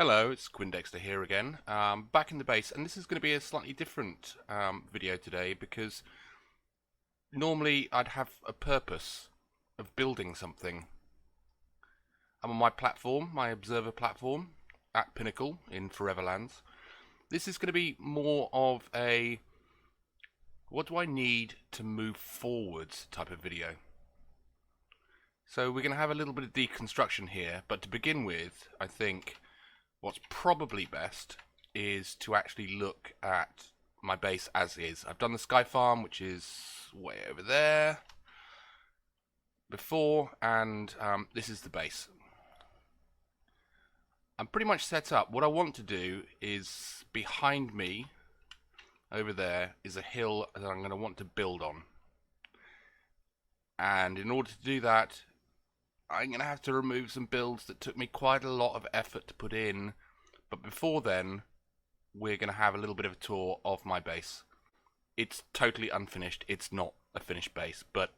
Hello, it's Quindexter here again, back in the base, and this is going to be a slightly different video today because normally I'd have a purpose of building something. I'm on my platform, my observer platform at Pinnacle in Forever Lands. This is going to be more of a what do I need to move forwards type of video. So we're going to have a little bit of deconstruction here, but to begin with, I think what's probably best is to actually look at my base as is. I've done the sky farm, which is way over there before, and this is the base. I'm pretty much set up. What I want to do is behind me over there is a hill that I'm going to want to build on, and in order to do that I'm going to have to remove some builds that took me quite a lot of effort to put in. But before then, we're going to have a little bit of a tour of my base. It's totally unfinished. It's not a finished base, but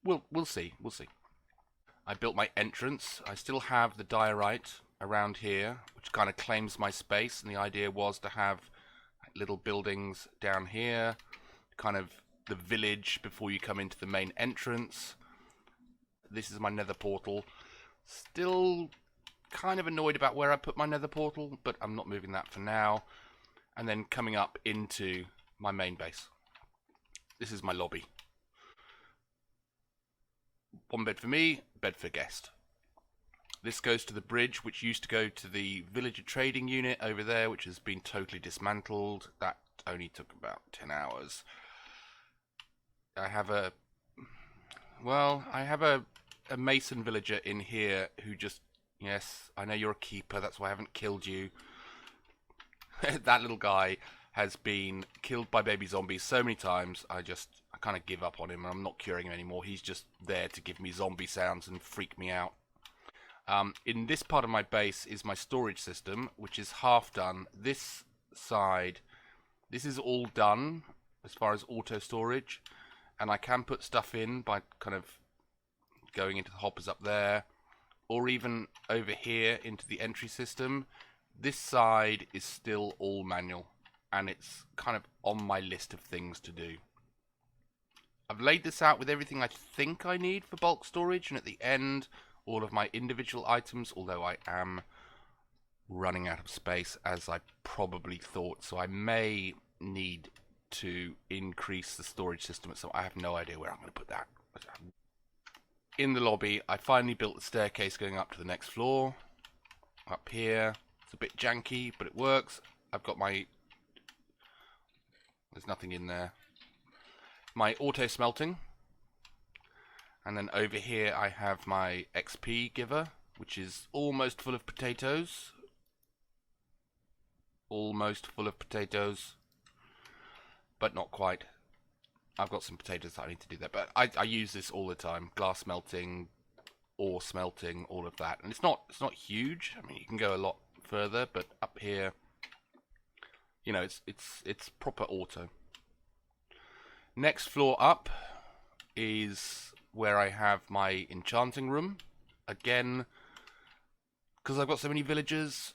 we'll see. We'll see. I built my entrance. I still have the diorite around here, which kind of claims my space. And the idea was to have little buildings down here, kind of the village before you come into the main entrance. This is my nether portal. Still kind of annoyed about where I put my nether portal, but I'm not moving that for now. And then coming up into my main base. This is my lobby. One bed for me, bed for guest. This goes to the bridge, which used to go to the villager trading unit over there, which has been totally dismantled. That only took about 10 hours. I have a mason villager in here who just, yes, I know you're a keeper, that's why I haven't killed you. That little guy has been killed by baby zombies so many times, I kind of give up on him and I'm not curing him anymore. He's just there to give me zombie sounds and freak me out. In this part of my base is my storage system, which is half done. This side, this is all done as far as auto storage, and I can put stuff in by kind of going into the hoppers up there, or even over here into the entry system. This side is still all manual, and it's kind of on my list of things to do. I've laid this out with everything I think I need for bulk storage, and at the end, all of my individual items, although I am running out of space, as I probably thought, so I may need to increase the storage system, so I have no idea where I'm going to put that. In the lobby, I finally built the staircase going up to the next floor. Up here, it's a bit janky, but it works. I've got my... there's nothing in there. My auto smelting. And then over here I have my XP giver, which is almost full of potatoes. Almost full of potatoes. But not quite. I've got some potatoes that I need to do that, but I use this all the time. Glass melting, ore smelting, all of that. And it's not huge. I mean, you can go a lot further, but up here, you know, it's proper auto. Next floor up is where I have my enchanting room. Again, because I've got so many villagers,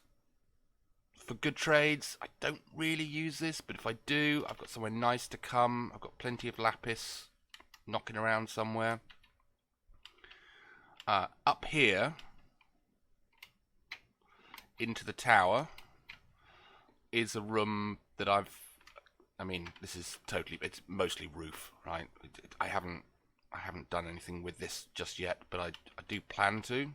for good trades, I don't really use this, but if I do, I've got somewhere nice to come. I've got plenty of lapis knocking around somewhere. Up here, into the tower, is a room that I mean, this is totally, it's mostly roof, right? I haven't done anything with this just yet, but I do plan to.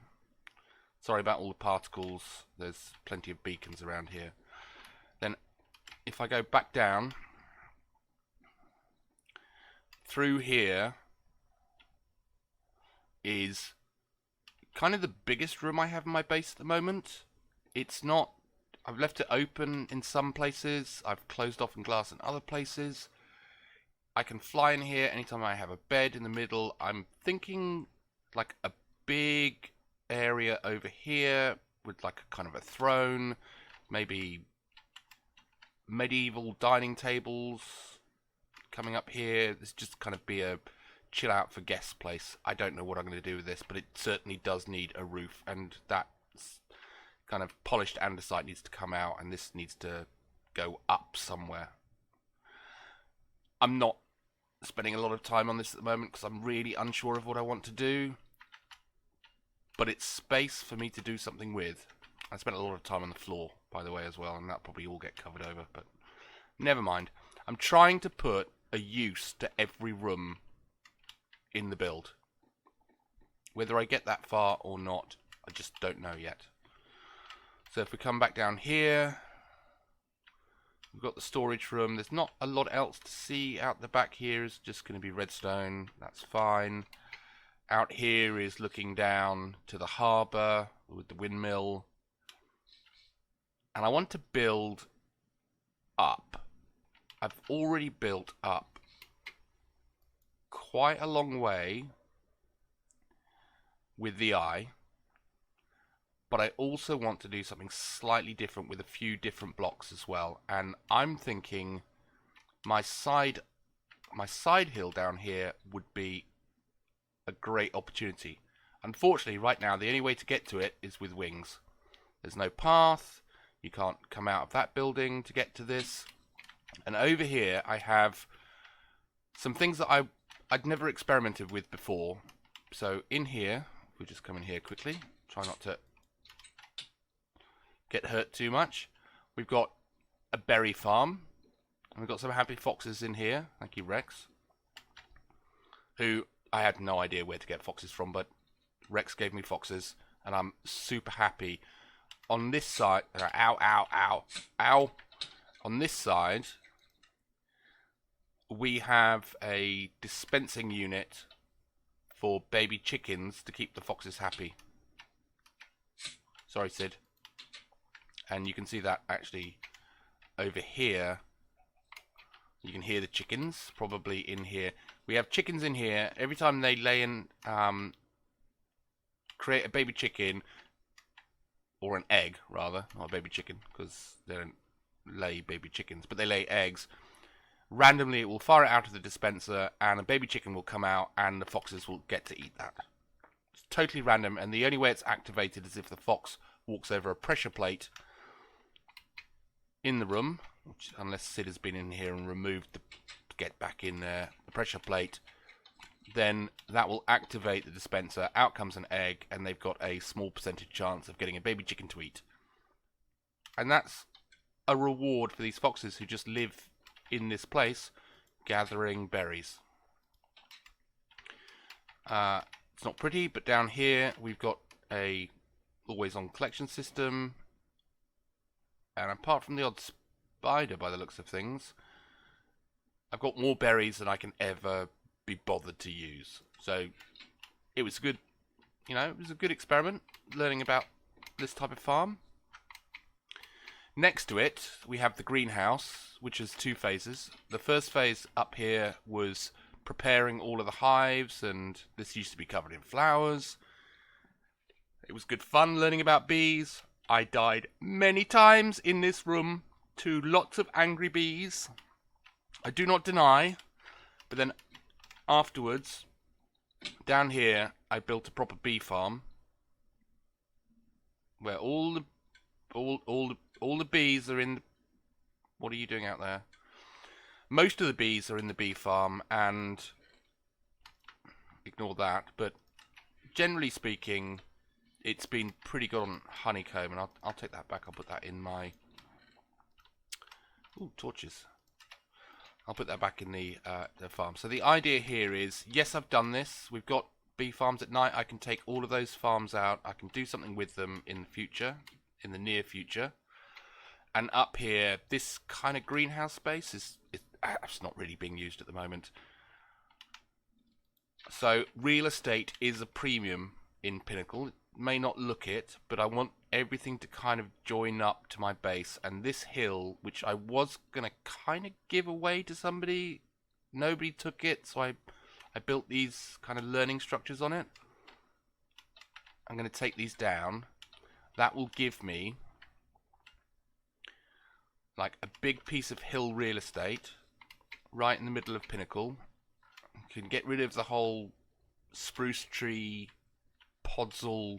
Sorry about all the particles. There's plenty of beacons around here. Then, if I go back down, through here is kind of the biggest room I have in my base at the moment. It's not... I've left it open in some places. I've closed off in glass in other places. I can fly in here anytime I have a bed in the middle. I'm thinking like a big area over here with like a kind of a throne, maybe medieval dining tables coming up here. This just kind of be a chill out for guests place. I don't know what I'm going to do with this, but it certainly does need a roof, and that's kind of polished andesite needs to come out, and this needs to go up somewhere. I'm not spending a lot of time on this at the moment because I'm really unsure of what I want to do, but it's space for me to do something with. I spent a lot of time on the floor, by the way, as well, and that'll probably all get covered over, but never mind. I'm trying to put a use to every room in the build. Whether I get that far or not, I just don't know yet. So if we come back down here, we've got the storage room. There's not a lot else to see out the back here. It's just going to be redstone. That's fine. Out here is looking down to the harbour with the windmill. And I want to build up. I've already built up quite a long way with the eye, but I also want to do something slightly different with a few different blocks as well. And I'm thinking my side hill down here would be a great opportunity. Unfortunately, right now the only way to get to it is with wings. There's no path. You can't come out of that building to get to this. And over here I have some things that I'd never experimented with before. So in here, we'll just come in here quickly. Try not to get hurt too much. We've got a berry farm. And we've got some happy foxes in here. Thank you, Rex. Who I had no idea where to get foxes from, but Rex gave me foxes, and I'm super happy. On this side, ow, ow, ow, ow. On this side, we have a dispensing unit for baby chickens to keep the foxes happy. Sorry, Sid. And you can see that actually over here. You can hear the chickens probably in here. We have chickens in here. Every time they lay in, create a baby chicken, or an egg rather, not a baby chicken, because they don't lay baby chickens, but they lay eggs. Randomly it will fire it out of the dispenser, and a baby chicken will come out, and the foxes will get to eat that. It's totally random, and the only way it's activated is if the fox walks over a pressure plate in the room, which, unless Sid has been in here and removed the get back in there, the pressure plate, then that will activate the dispenser. Out comes an egg, and they've got a small percentage chance of getting a baby chicken to eat. And that's a reward for these foxes who just live in this place gathering berries. It's not pretty, but down here we've got a always on collection system, and apart from the odd spider by the looks of things, I've got more berries than I can ever be bothered to use. So it was good, it was a good experiment learning about this type of farm. Next to it we have the greenhouse, which has two phases. The first phase up here was preparing all of the hives, and this used to be covered in flowers. It was good fun learning about bees. I died many times in this room to lots of angry bees. I do not deny, but then afterwards, down here, I built a proper bee farm where all the bees are in. What are you doing out there? Most of the bees are in the bee farm, and ignore that. But generally speaking, it's been pretty good on honeycomb, and I'll take that back. I'll put that in my torches. I'll put that back in the farm. So the idea here is, yes, I've done this. We've got bee farms at night. I can take all of those farms out. I can do something with them in the future, in the near future. And up here, this kind of greenhouse space it's not really being used at the moment. So real estate is a premium in Pinnacle. It may not look it, but I want everything to kind of join up to my base. And this hill, which I was going to kind of give away to somebody, nobody took it, so I built these kind of learning structures on it. I'm going to take these down. That will give me like a big piece of hill real estate right in the middle of Pinnacle. You can get rid of the whole spruce tree, podzol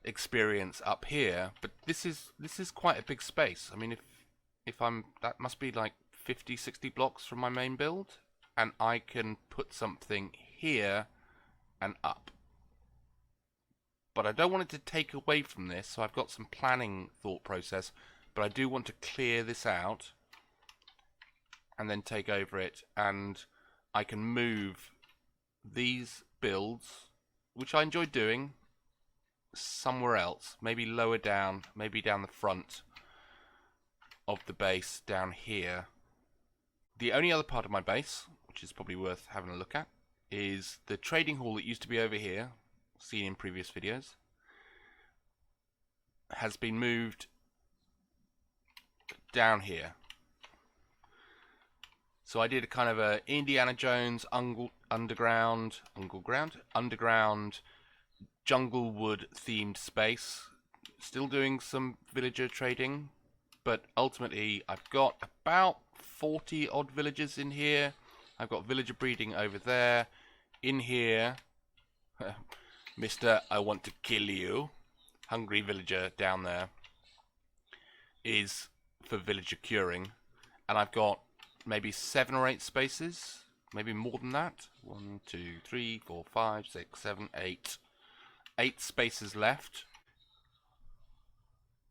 experience up here, but this is quite a big space. I mean, if I'm, that must be like 50, 60 blocks from my main build, and I can put something here and up. But I don't want it to take away from this, so I've got some planning thought process, but I do want to clear this out and then take over it, and I can move these builds, which I enjoy doing, somewhere else, maybe lower down, maybe down the front of the base down here. The only other part of my base, which is probably worth having a look at, is the trading hall that used to be over here, seen in previous videos, has been moved down here. So I did a kind of a Indiana Jones underground Junglewood themed space. Still doing some villager trading, but ultimately I've got about 40 odd villagers in here. I've got villager breeding over there. In here, Mr. I want to kill you, hungry villager down there, is for villager curing. And I've got maybe 7 or 8 spaces, maybe more than that. 1, 2, 3, 4, 5, 6, 7, 8. 8 spaces left.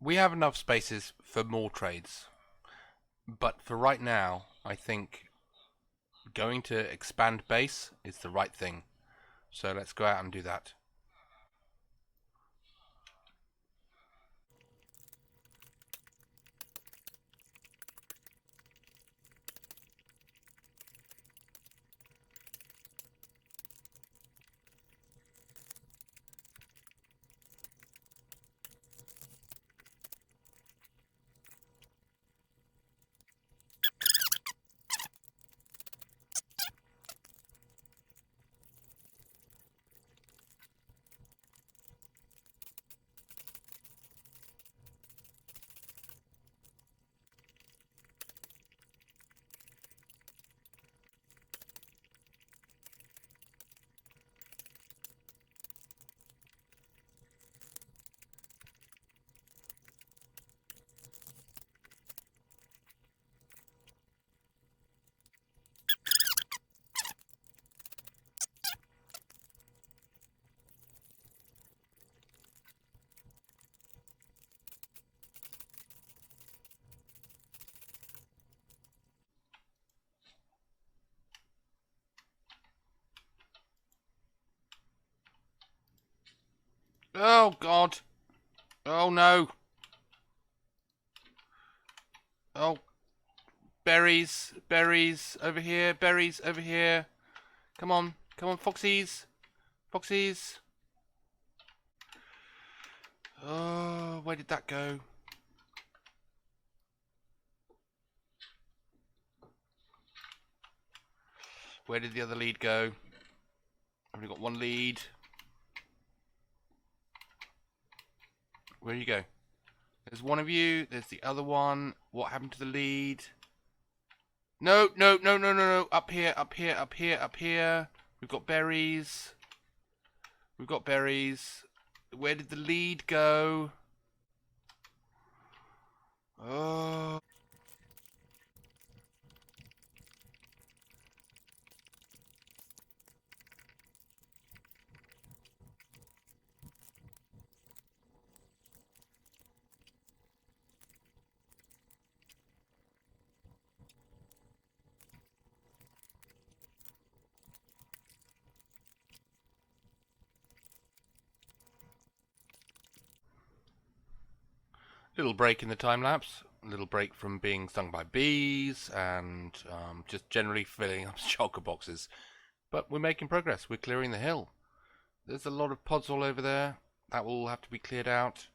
We have enough spaces for more trades, but for right now, I think going to expand base is the right thing. So let's go out and do that. Oh God! Oh no! Oh, berries, berries over here, berries over here. Come on, come on, foxies, foxies. Oh, where did that go? Where did the other lead go? I've only got one lead. Where you go? There's one of you. There's the other one. What happened to the lead? No, no, no, no, no, no. Up here, up here, up here, up here. We've got berries. We've got berries. Where did the lead go? Oh. Little break in the time lapse. A little break from being stung by bees and just generally filling up shulker boxes. But we're making progress. We're clearing the hill. There's a lot of pods all over there. That will have to be cleared out.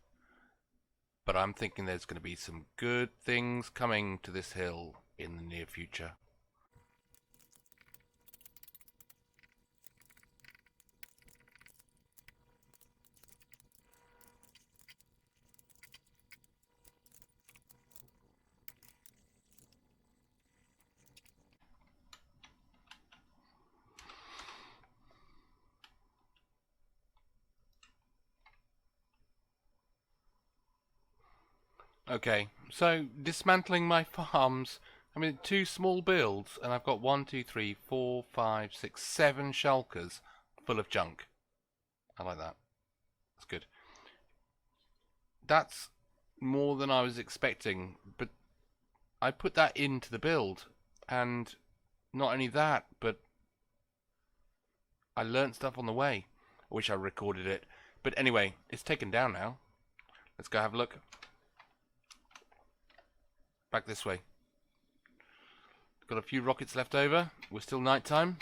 But I'm thinking there's going to be some good things coming to this hill in the near future. Okay, so dismantling my farms. I mean, 2 small builds, and I've got 1, 2, 3, 4, 5, 6, 7 shulkers full of junk. I like that. That's good. That's more than I was expecting, but I put that into the build, and not only that, but I learned stuff on the way. I wish I recorded it. But anyway, it's taken down now. Let's go have a look. Back this way. Got a few rockets left over. We're still nighttime.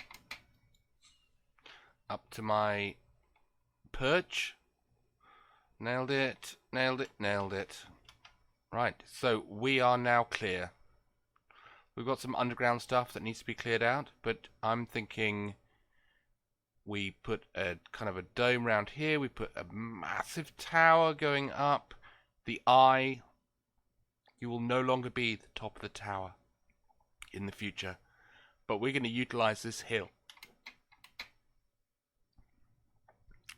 Up to my perch. Nailed it, nailed it, nailed it. Right, so we are now clear. We've got some underground stuff that needs to be cleared out, but I'm thinking we put a kind of a dome around here. We put a massive tower going up. The eye. You will no longer be the top of the tower in the future, but we're going to utilize this hill.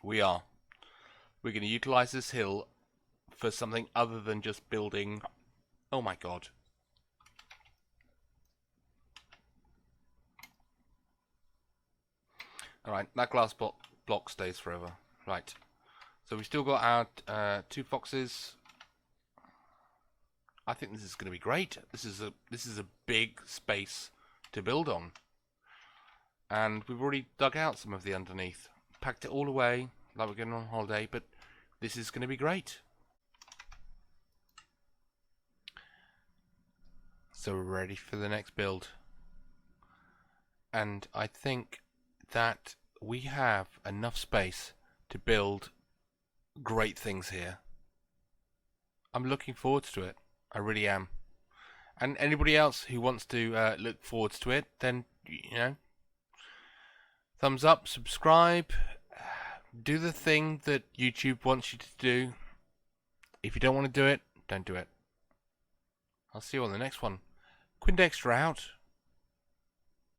We're going to utilize this hill for something other than just building. Oh my god. Alright, that glass block stays forever. Right. So we still got our 2 foxes. I think this is going to be great. This is a big space to build on. And we've already dug out some of the underneath. Packed it all away, like we're going on holiday, but this is going to be great. So we're ready for the next build. And I think that we have enough space to build great things here. I'm looking forward to it. I really am. And anybody else who wants to look forward to it, then, you know, thumbs up, subscribe, do the thing that YouTube wants you to do. If you don't want to do it, don't do it. I'll see you on the next one. Quindexter out.